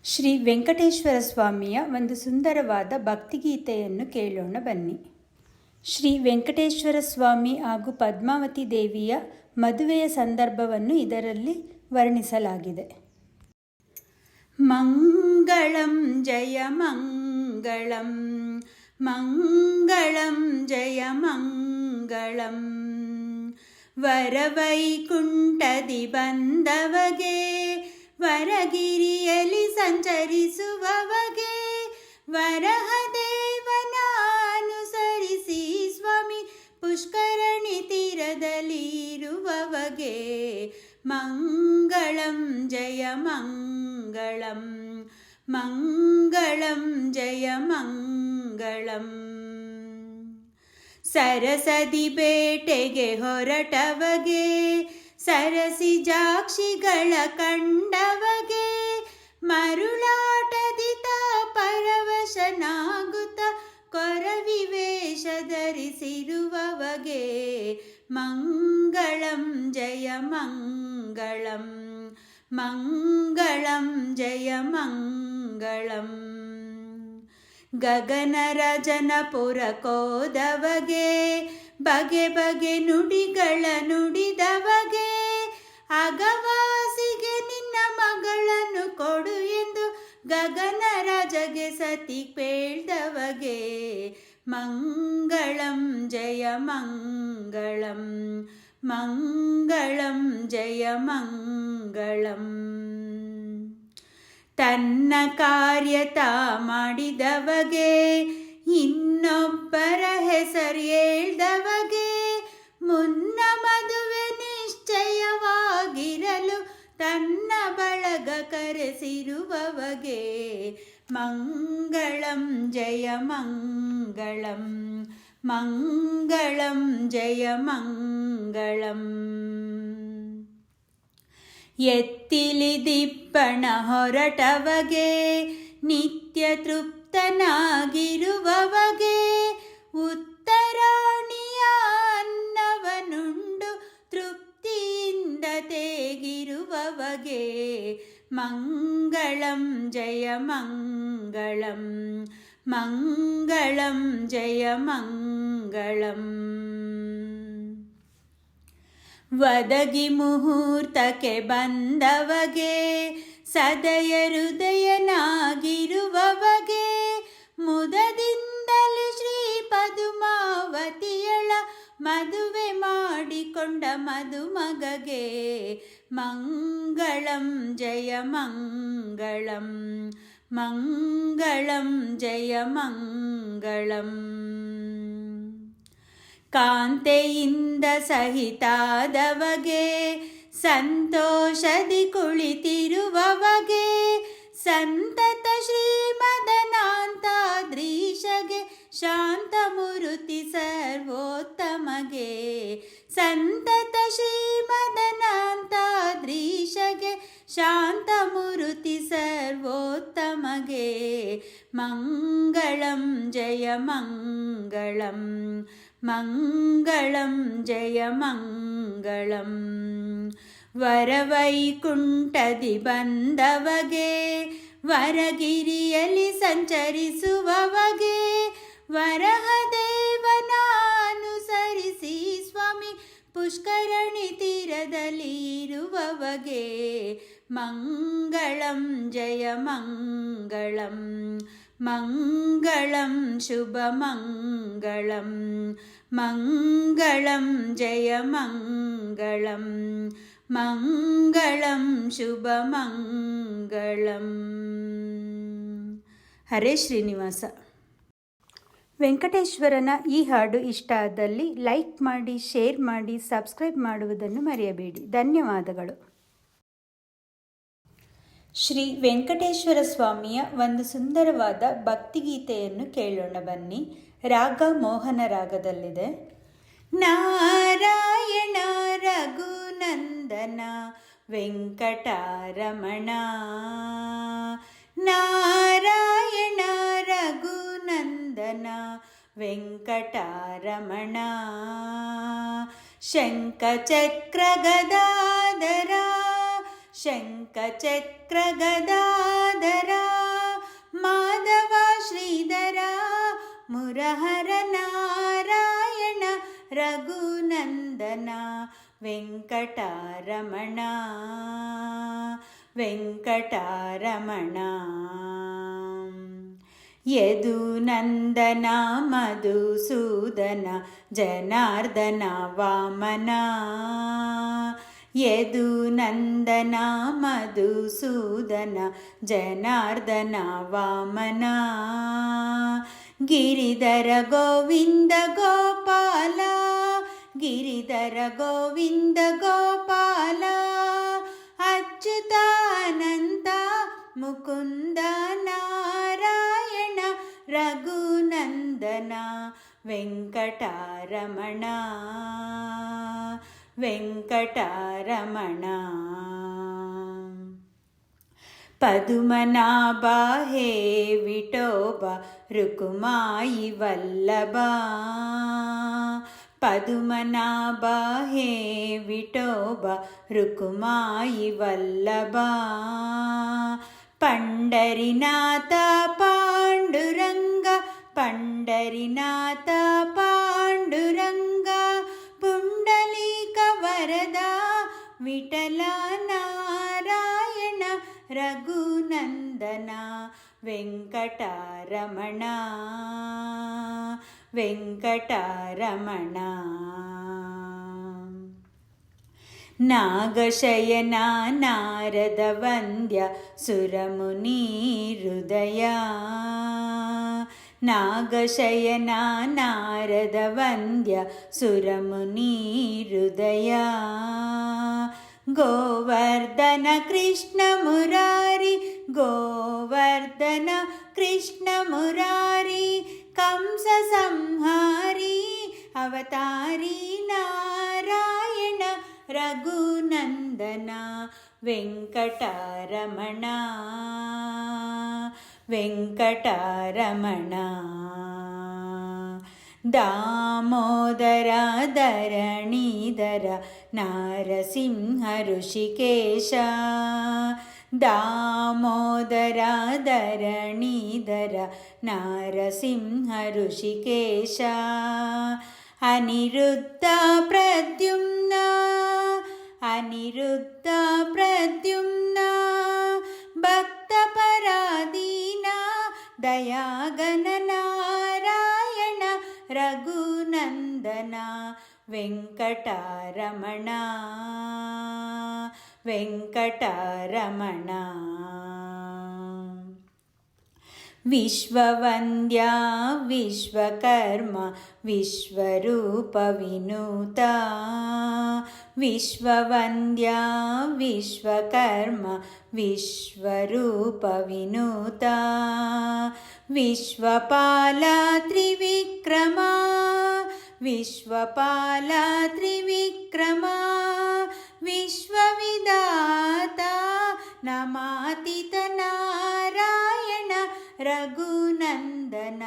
ಶ್ರೀ ವೆಂಕಟೇಶ್ವರ ಸ್ವಾಮಿಯ ಒಂದು ಸುಂದರವಾದ ಭಕ್ತಿಗೀತೆಯನ್ನು ಕೇಳೋಣ ಬನ್ನಿ. ಶ್ರೀ ವೆಂಕಟೇಶ್ವರ ಸ್ವಾಮಿ ಹಾಗೂ ಪದ್ಮಾವತಿ ದೇವಿಯ ಮದುವೆಯ ಸಂದರ್ಭವನ್ನು ಇದರಲ್ಲಿ ವರ್ಣಿಸಲಾಗಿದೆ. ಮಂಗಳಂ ಜಯ ಮಂಗಳಂ, ಮಂಗಳಂ ಜಯ ಮಂಗಳಂ, ವರವೈಕುಂಠದಿ ಬಂದವಗೆ, ವರಗಿರಿಯಲ್ಲಿ ಸಂಚರಿಸುವವಗೆ, ವರಹದೇವನ ಅನುಸರಿಸಿ ಸ್ವಾಮಿ ಪುಷ್ಕರಣಿ ತೀರದಲ್ಲಿ ಇರುವವಗೆ, ಮಂಗಳಂ ಜಯ ಮಂಗಳಂ, ಮಂಗಳಂ ಜಯ ಮಂಗಳಂ. ಸರಸದಿ ಬೇಟೆಗೆ ಹೊರಟವಗೆ, ಸರಸಿ ಜಾಕ್ಷಿಗಳ ಕಂಡವಗೆ, ಮರುಳಾಟದಿ ತಾ ಪರವಶನಾಗುತ್ತ ಕೊರವಿ ವೇಷ ಧರಿಸಿರುವವಗೆ, ಮಂಗಳಂ ಜಯ ಮಂಗಳಂ, ಮಂಗಳಂ ಜಯ ಮಂಗಳಂ. ಗಗನರಾಜನಪುರ ಕೋದವಗೆ, ಬಗೆ ಬಗೆ ನುಡಿಗಳ ನುಡಿದವಗೆ, ಅಗವಾಸಿಗೆ ನಿನ್ನ ಮಗಳನ್ನು ಕೊಡು ಎಂದು ಗಗನರಾಜಗೆ ಸತಿ ಪೇಳ್ದವಗೆ, ಮಂಗಳಂ ಜಯ ಮಂಗಳಂ, ಮಂಗಳಂ ಜಯ ಮಂಗಳಂ. ತನ್ನ ಕಾರ್ಯತ ಮಾಡಿದವಗೆ, ಇನ್ನೊಬ್ಬರ ಹೆಸರು ಹೇಳ್ದವಗೆ, ಮುನ್ನ ಮದುವೆ ನಿಶ್ಚಯವಾಗಿರಲು ತನ್ನ ಬಳಗ ಕರೆಸಿರುವವಗೆ, ಮಂಗಳಂ ಜಯ ಮಂಗಳಂ, ಮಂಗಳಂ ಜಯ ಮಂಗಳಂ. ಎತ್ತಿಲಿದಿಪ್ಪಣ ಹೊರಟವಗೆ, ನಿತ್ಯ ತೃಪ್ತನಾಗಿರುವವಗೆ, ಉತ್ತರಾಣಿಯ ಅನ್ನವನುಂಡು ತೃಪ್ತಿಯಿಂದ ತೇಗಿರುವವಗೆ, ಮಂಗಳಂ ಜಯ ಮಂಗಳಂ, ಮಂಗಳಂ ಜಯ ಮಂಗಳಂ. ವದಗಿ ಮುಹೂರ್ತಕ್ಕೆ ಬಂದವಗೆ, ಸದಯ ಹೃದಯನಾಗಿರುವವಗೆ, ಮುದದಿಂದಲೇ ಶ್ರೀ ಪದುಮಾವತಿಯಳ ಮದುವೆ ಮಾಡಿಕೊಂಡ ಮದುಮಗಗೆ, ಮಂಗಳಂ ಜಯ ಮಂಗಳಂ, ಮಂಗಳಂ ಜಯ ಮಂಗಳಂ. ಕಾಂತೆಯಿಂದ ಸಹಿತಾದವಗೆ, ಸಂತೋಷದಿ ಕುಳಿತಿರುವವಗೆ, ಸಂತತ ಶ್ರೀಮದನಾಂತಾದ್ರೀಶಗೆ, ಶಾಂತಮೂರುತಿ ಸರ್ವೋತ್ತಮಗೆ, ಸಂತತ ಶ್ರೀಮದನಾಂತಾದ್ರೀಶಗೆ, ಶಾಂತಮೂರುತಿ ಸರ್ವೋತ್ತಮಗೆ, ಮಂಗಳಂ ಜಯ ಮಂಗಳಂ, ಮಂಗಳಂ ಜಯ ಮಂಗಳಂ. ವರವೈಕುಂಠದಿ ಬಂದವಗೆ, ವರಗಿರಿಯಲ್ಲಿ ಸಂಚರಿಸುವವಗೆ, ವರಹದೇವನ ಅನುಸರಿಸಿ ಸ್ವಾಮಿ ಪುಷ್ಕರಣಿ ತೀರದಲ್ಲಿ ಇರುವವಗೆ, ಮಂಗಳಂ ಜಯ ಮಂಗಳಂ, ಮಂಗಳಂ ಶುಭ ಮಂಗಳಂ, ಮಂಗಳಂ ಜಯ ಮಂಗಳಂ, ಮಂಗಳಂ ಶುಭ ಮಂಗಳಂ. ಹರೇ ಶ್ರೀನಿವಾಸ. ವೆಂಕಟೇಶ್ವರನ ಈ ಹಾಡು ಇಷ್ಟ ಆದಲ್ಲಿ ಲೈಕ್ ಮಾಡಿ, ಶೇರ್ ಮಾಡಿ, ಸಬ್ಸ್ಕ್ರೈಬ್ ಮಾಡುವುದನ್ನು ಮರೆಯಬೇಡಿ. ಧನ್ಯವಾದಗಳು. ಶ್ರೀ ವೆಂಕಟೇಶ್ವರ ಸ್ವಾಮಿಯ ಒಂದು ಸುಂದರವಾದ ಭಕ್ತಿಗೀತೆಯನ್ನು ಕೇಳೋಣ ಬನ್ನಿ. ರಾಗ ಮೋಹನ ರಾಗದಲ್ಲಿದೆ. ನಾರಾಯಣ ರಘುನಂದನ ವೆಂಕಟರಮಣ, ನಾರಾಯಣ ರಘುನಂದನ ವೆಂಕಟರಮಣ, ಶಂಖಚಕ್ರ ಗದಾಧರ, ಶಂಖಚಕ್ರ ಗದಾಧರ, ಮುರಹರ ನಾರಾಯಣ ರಘುನಂದನ ವೆಂಕಟರಮಣ ವೆಂಕಟರಮಣ. ಯದುನಂದನ ಮಧುಸೂದನ ಜನಾರ್ದನ ವಾಮನ. ಯದುನಂದನ ಮಧುಸೂದನ ಜನಾರ್ದನ ವಾಮನ. ಗಿರಿಧರ ಗೋವಿಂದ ಗೋಪಾಲ ಗಿರಿಧರ ಗೋವಿಂದ ಗೋಪಾಲ. ಅಚ್ಯುತಾನಂದ ಮುಕುಂದ ನಾರಾಯಣ ರಘುನಂದನ ವೆಂಕಟರಮಣ ವೆಂಕಟರಮಣ. ಪದುಮನಾಭ ಹೇ ವಿಠೋಬ ರುಕುಮಾಯಿ ವಲ್ಲಭ. ಪದುಮನಾಭ ಹೇ ವಿಠೋಬ ರುಕುಮಾಯಿ ವಲ್ಲಭ. ಪಂಡರಿನಾಥ ಪಾಂಡುರಂಗ ಪಂಡರಿನಾಥ ಪಾಂಡುರಂಗ. ಪುಂಡಲೀಕ ವರದ ವಿಠಲ ನಾರಾಯಣ ರಘುನಂದನ ವೆಂಕಟರಮಣ ವೆಂಕಟರಮಣ. ನಾಗಶಯನ ನಾರದ ವಂದ್ಯ ಸುರಮುನಿ ಹೃದಯ. ನಾಗಶಯನ ನಾರದ ವಂದ್ಯ ಸುರಮುನಿ ಹೃದಯ. ಗೋವರ್ಧನ ಕೃಷ್ಣ ಮುರಾರಿ ಗೋವರ್ಧನ ಕೃಷ್ಣ ಮುರಾರಿ. ಕಂಸ ಸಂಹಾರಿ ಅವತಾರಿ ನಾರಾಯಣ ರಘುನಂದನ ವೆಂಕಟರಮಣ ವೆಂಕಟರಮಣ. ದಾಮೋದರ ಧರಣೀಧರ ನಾರಸಿಂಹ ಋಷಿಕೇಶ. ದಾಮೋದರ ಧರಣೀಧರ ನಾರಸಿಂಹ ಋಷಿಕೇಶ. ಅನಿರುದ್ಧ ಪ್ರದ್ಯುಮ್ನ ಅನಿರುದ್ಧ ಪ್ರದ್ಯುಮ್ನ. ಭಕ್ತ ಪರಾಧೀನ ದಯಾಗನ ನಾರಾಯಣ ರಘುನಂದನ ವೆಂಕಟರಮಣ ವೆಂಕಟರಮಣ. ವಿಶ್ವವಂದ್ಯ ವಿಶ್ವಕರ್ಮ ವಿಶ್ವರೂಪ ವಿನೂತ. ವಿಶ್ವವಂದ್ಯ ವಿಶ್ವಕರ್ಮ ವಿಶ್ವರೂಪ ವಿನೂತ. ವಿಶ್ವಪಾಲ ತ್ರಿವಿಕ್ರಮ ವಿಶ್ವಪಾಲ ತ್ರಿವಿಕ್ರಮ. ವಿಶ್ವವಿಧಾತ ನಮಾತೀತ ನಾರಾಯಣ ರಘುನಂದನ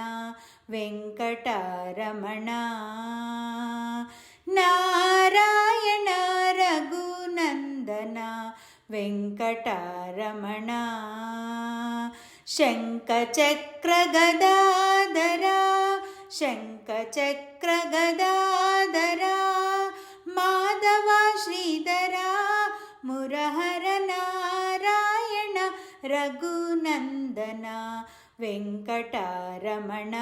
ವೆಂಕಟರಮಣ ನಾರಾಯಣ ರಘುನಂದನ ವೆಂಕಟರಮಣ. ಶಂಖಚಕ್ರ ಗದಾಧರ ಶಂಖಚಕ್ರ ಗದಾಧರ. ಮಾಧವ ಶ್ರೀಧರ ಮುರಹರ ನಾರಾಯಣ ರಘುನಂದನ ವೆಂಕಟರಮಣ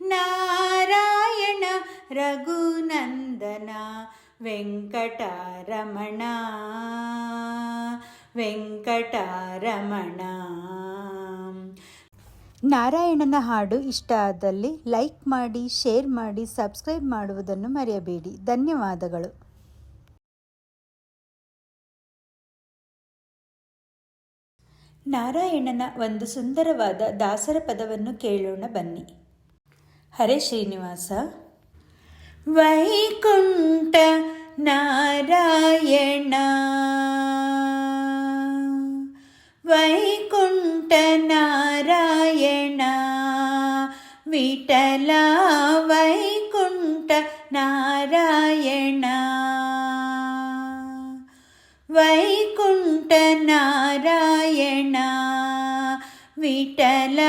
ನಾರಾಯಣ ರಘುನಂದನ ವೆಂಕಟರಮಣ ವೆಂಕಟರಮಣ. ನಾರಾಯಣನ ಹಾಡು ಇಷ್ಟ ಆದಲ್ಲಿ ಲೈಕ್ ಮಾಡಿ, ಶೇರ್ ಮಾಡಿ, ಸಬ್ಸ್ಕ್ರೈಬ್ ಮಾಡುವುದನ್ನು ಮರೆಯಬೇಡಿ. ಧನ್ಯವಾದಗಳು. ನಾರಾಯಣನ ಒಂದು ಸುಂದರವಾದ ದಾಸರ ಪದವನ್ನು ಕೇಳೋಣ ಬನ್ನಿ. ಹರೇ ಶ್ರೀನಿವಾಸ. ವೈಕುಂಠ ನಾರಾಯಣ ವೈಕುಂಠ ನಾರಾಯಣ ವಿಠಲ ವೈಕುಂಠ ನಾರಾಯಣ ವೈಕುಂಠ ನಾರಾಯಣ ವಿಠಲ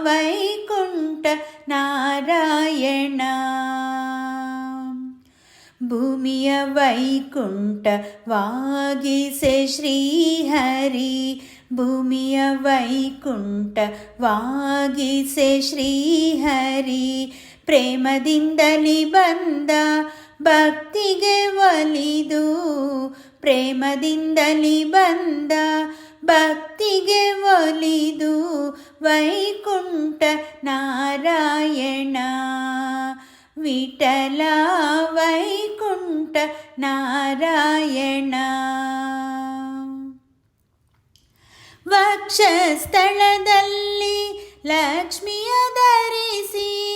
ವೈಕುಂಠ ನಾರಾಯಣ. ಭೂಮಿಯ ವೈಕುಂಠವಾಗಿಸೆ ಶ್ರೀಹರಿ, ಭೂಮಿಯ ವೈಕುಂಠವಾಗಿಸೆ ಶ್ರೀಹರಿ. ಪ್ರೇಮದಿಂದಲಿ ಬಂದ ಭಕ್ತಿಗೆ ಒಲಿದು, ಪ್ರೇಮದಿಂದಲಿ ಬಂದ ಭಕ್ತಿಗೆ ಒಲಿದು ವೈಕುಂಠ ನಾರಾಯಣ. ವಿಠಲ ವೈಕುಂಠ ನಾರಾಯಣ. ವಕ್ಷಸ್ಥಳದಲ್ಲಿ ಲಕ್ಷ್ಮಿಯ ಧರಿಸಿ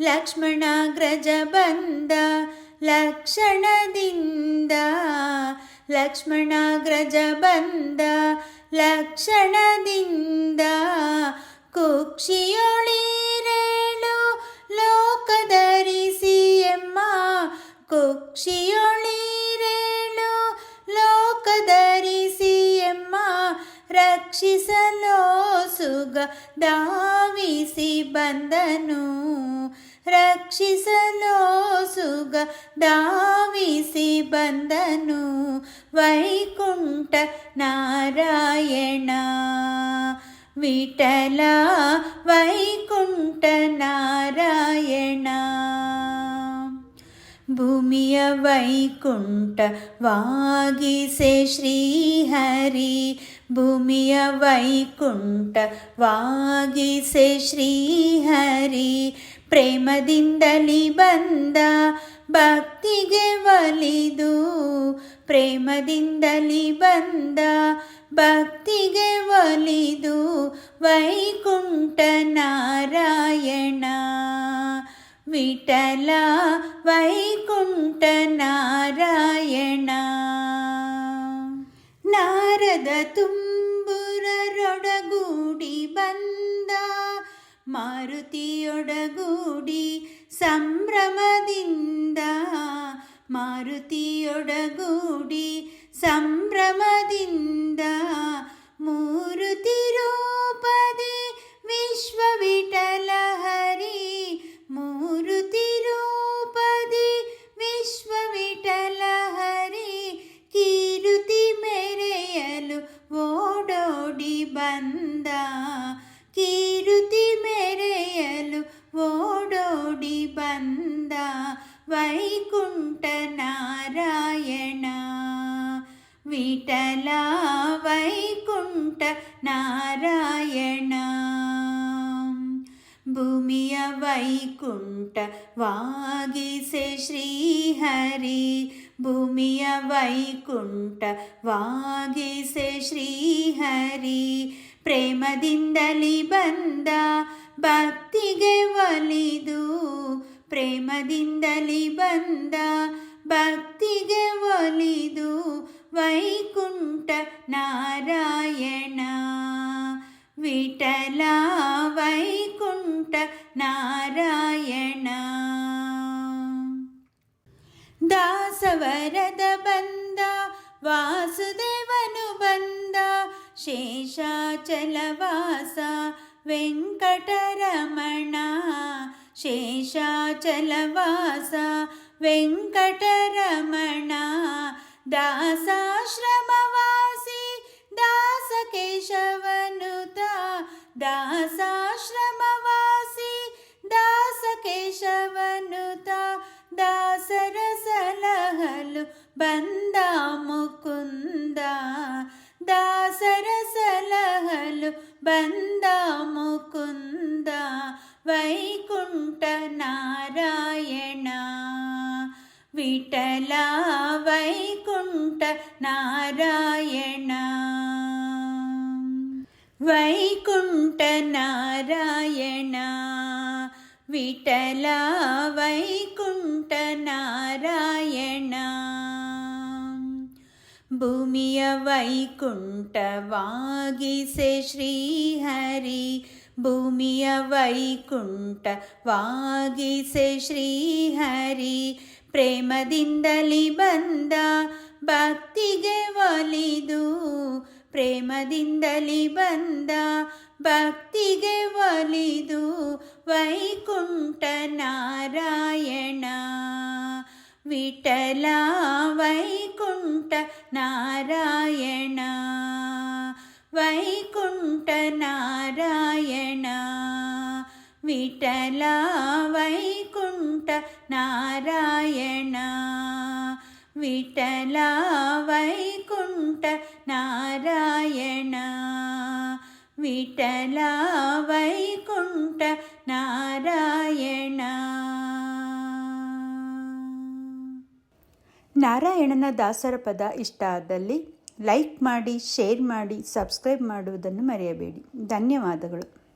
ಲಕ್ಷ್ಮಣಾಗ್ರಜ ಬಂದ ಲಕ್ಷಣದಿಂದ, ಲಕ್ಷ್ಮಣಾಗ್ರಜ ಬಂದ ಲಕ್ಷಣದಿಂದ. ಕುಕ್ಷಿಯೊಳಿರೇಳು ಲೋಕ ಧರಿಸಿ ಎಮ್ಮ, ಕುಕ್ಷಿಯೊಳಿರೇಳು ಲೋಕ ಧರಿಸಿ ಎಮ್ಮ. ರಕ್ಷಿಸಲೋ ಸುಗ ಧಾವಿಸಿ ಬಂದನು, ರಕ್ಷಿಸಲೋ ಸುಗ ಧಾವಿಸಿ ಬಂದನು ವೈಕುಂಠ ನಾರಾಯಣ. ವಿಠಲ ವೈಕುಂಠ ನಾರಾಯಣ. ಭೂಮಿಯ ವೈಕುಂಠವಾಗಿಸೆ ಶ್ರೀಹರಿ, ಭೂಮಿಯ ವೈಕುಂಠವಾಗಿಸೆ ಶ್ರೀಹರಿ. ಪ್ರೇಮದಿಂದಲಿ ಬಂದ ಭಕ್ತಿಗೆ ಒಲಿದು, ಪ್ರೇಮದಿಂದಲಿ ಬಂದ ಭಕ್ತಿಗೆ ಒಲಿದು ವೈಕುಂಠ ನಾರಾಯಣ. ವಿಠಲ ವೈಕುಂಠ ನಾರಾಯಣ. ನಾರದ ತುಂಬುರರೊಡಗೂಡಿ ಬಂದ ಮಾರುತಿಯೊಡಗೂಡಿ ಸಂಭ್ರಮದಿಂದ, ಮಾರುತಿಯೊಡಗೂಡಿ ಸಂಭ್ರಮದಿಂದ. ಮೂರುತಿ ರೂಪದಿ ವಿಶ್ವವಿಠಲ ಹರಿ, ಮೂರುತಿ ರೂಪದಿ ವಿಶ್ವವಿಠಲ ಹರಿ. ಕೀರುತಿ ಮೆರೆಯಲು ಓಡೋಡಿ ಬಂದ, ಕೀರುತಿ ಮೆರೆಯಲು ಓಡೋಡಿ ಬಂದ ವೈಕುಂಠ ನಾರಾಯಣ. ವಿಠಲ ವೈಕುಂಠ ನಾರಾಯಣ. ಭೂಮಿಯ ವೈಕುಂಠವಾಗಿಸೆ ಶ್ರೀಹರಿ, ಭೂಮಿಯ ವೈಕುಂಠವಾಗಿಸೆ ಶ್ರೀಹರಿ. ಪ್ರೇಮದಿಂದಲಿ ಬಂದ ಭಕ್ತಿಗೆ ಒಲಿದು, ಪ್ರೇಮದಿಂದಲಿ ಬಂದ ಭಕ್ತಿಗೆ ಒಲಿದು ವೈಕುಂಠ ನಾರಾಯಣ. ವಿಠಲ ವೈಕುಂಠ ನಾರಾಯಣ. ದಾಸವರದ ಬಂದ ವಾಸುದೇವನು ಬಂದ, ಶೇಷಾಚಲವಾಸ ವೆಂಕಟರಮಣ, ಶೇಷಾಚಲವಾಸ ವೆಂಕಟರಮಣ. ದಾಸಾಶ್ರಮವಾಸಿ ದಾಸಕೇಶವನುತ, ದಾಸಾಶ್ರಮವಾಸಿ ದಾಸಕೇಶವನುತ. ದಾಸರ ಸಲಹಲು ಬಂದ ಮುಕುಂದ, ದಾಸರ ಸಲಹಲು ಬಂದ ಮುಕುಂದ ವೈಕುಂಠ ನಾರಾಯಣ. ವಿಠಲ ವೈಕುಂಠ ನಾರಾಯಣ. ವೈಕುಂಠ ನಾರಾಯಣ. ವಿಠಲ ವೈಕುಂಠ ನಾರಾಯಣ. ಭೂಮಿಯ ವೈಕುಂಠವಾಗಿಸೆ ಶ್ರೀಹರಿ, ಭೂಮಿಯ ವೈಕುಂಠವಾಗಿಸೆ ಶ್ರೀಹರಿ. ಪ್ರೇಮದಿಂದಲಿ ಬಂದ ಭಕ್ತಿಗೆ ಒಲಿದು, ಪ್ರೇಮದಿಂದಲಿ ಬಂದ ಭಕ್ತಿಗೆ ಒಲಿದು ವೈಕುಂಠ ನಾರಾಯಣ ವಿಠಲ ವೈಕುಂಠ ನಾರಾಯಣ ವೈಕುಂಠ ನಾರಾಯಣ ವಿಠಲ ವೈಕುಂಠ ನಾರಾಯಣ ವಿಠಲ ವೈಕುಂಠ ನಾರಾಯಣ ವಿಠಲ ವೈಕುಂಠ ನಾರಾಯಣ. ನಾರಾಯಣನ ದಾಸರ ಪದ ಇಷ್ಟ ಆದಲ್ಲಿ ಲೈಕ್ ಮಾಡಿ, ಶೇರ್ ಮಾಡಿ, ಸಬ್ಸ್ಕ್ರೈಬ್ ಮಾಡುವುದನ್ನು ಮರೆಯಬೇಡಿ. ಧನ್ಯವಾದಗಳು.